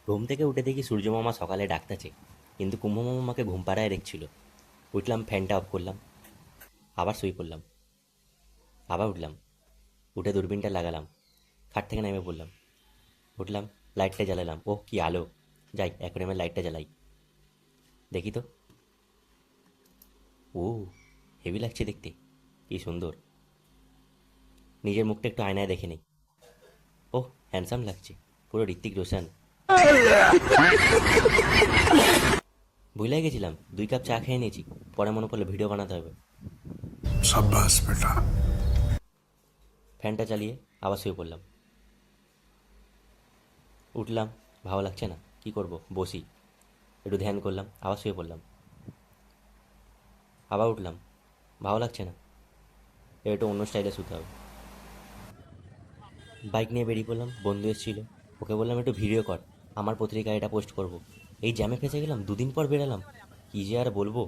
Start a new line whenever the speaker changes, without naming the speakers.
ঘুম থেকে উঠে দেখি সূর্যমামা সকালে ডাকতেছে, কিন্তু কুম্ভমামা আমাকে ঘুম পাড়ায় রেখেছিল। উঠলাম, ফ্যানটা অফ করলাম, আবার শুয়ে পড়লাম, আবার উঠলাম, উঠে দূরবীনটা লাগালাম, খাট থেকে নেমে পড়লাম, উঠলাম, লাইটটা জ্বালালাম। ওহ কি আলো! যাই অ্যাকোয়ারিয়ামের লাইটটা জ্বালাই, দেখি তো। ও, হেভি লাগছে দেখতে, কি সুন্দর! নিজের মুখটা একটু আয়নায় দেখে নেই। ওহ, হ্যান্ডসাম লাগছে, পুরো ঋত্বিক রোশন। ভুলে গেছিলাম 2 কাপ চা খেয়ে নিয়েছি। পরে মনে পড়লো ভিডিও বানাতে হবে।
शाबाश बेटा।
ফ্যানটা চালিয়ে আবার শুয়ে পড়লাম। উঠলাম, ভালো লাগছে না, কি করব, বসি, একটু ধ্যান করলাম, আবার শুয়ে পড়লাম, আবার উঠলাম, ভালো লাগছে না, এবার একটু অন্য স্টাইলে শুতে হবে। বাইক নিয়ে বেরিয়ে পড়লাম, বন্ধু এসেছিল, ওকে বললাম একটু ভিডিও কর, আমার পত্রিকায় এটা পোস্ট করব। এই জ্যামে ফেঁসে গেলাম, 2 দিন পর বেরালাম, কী যে আর বলবো।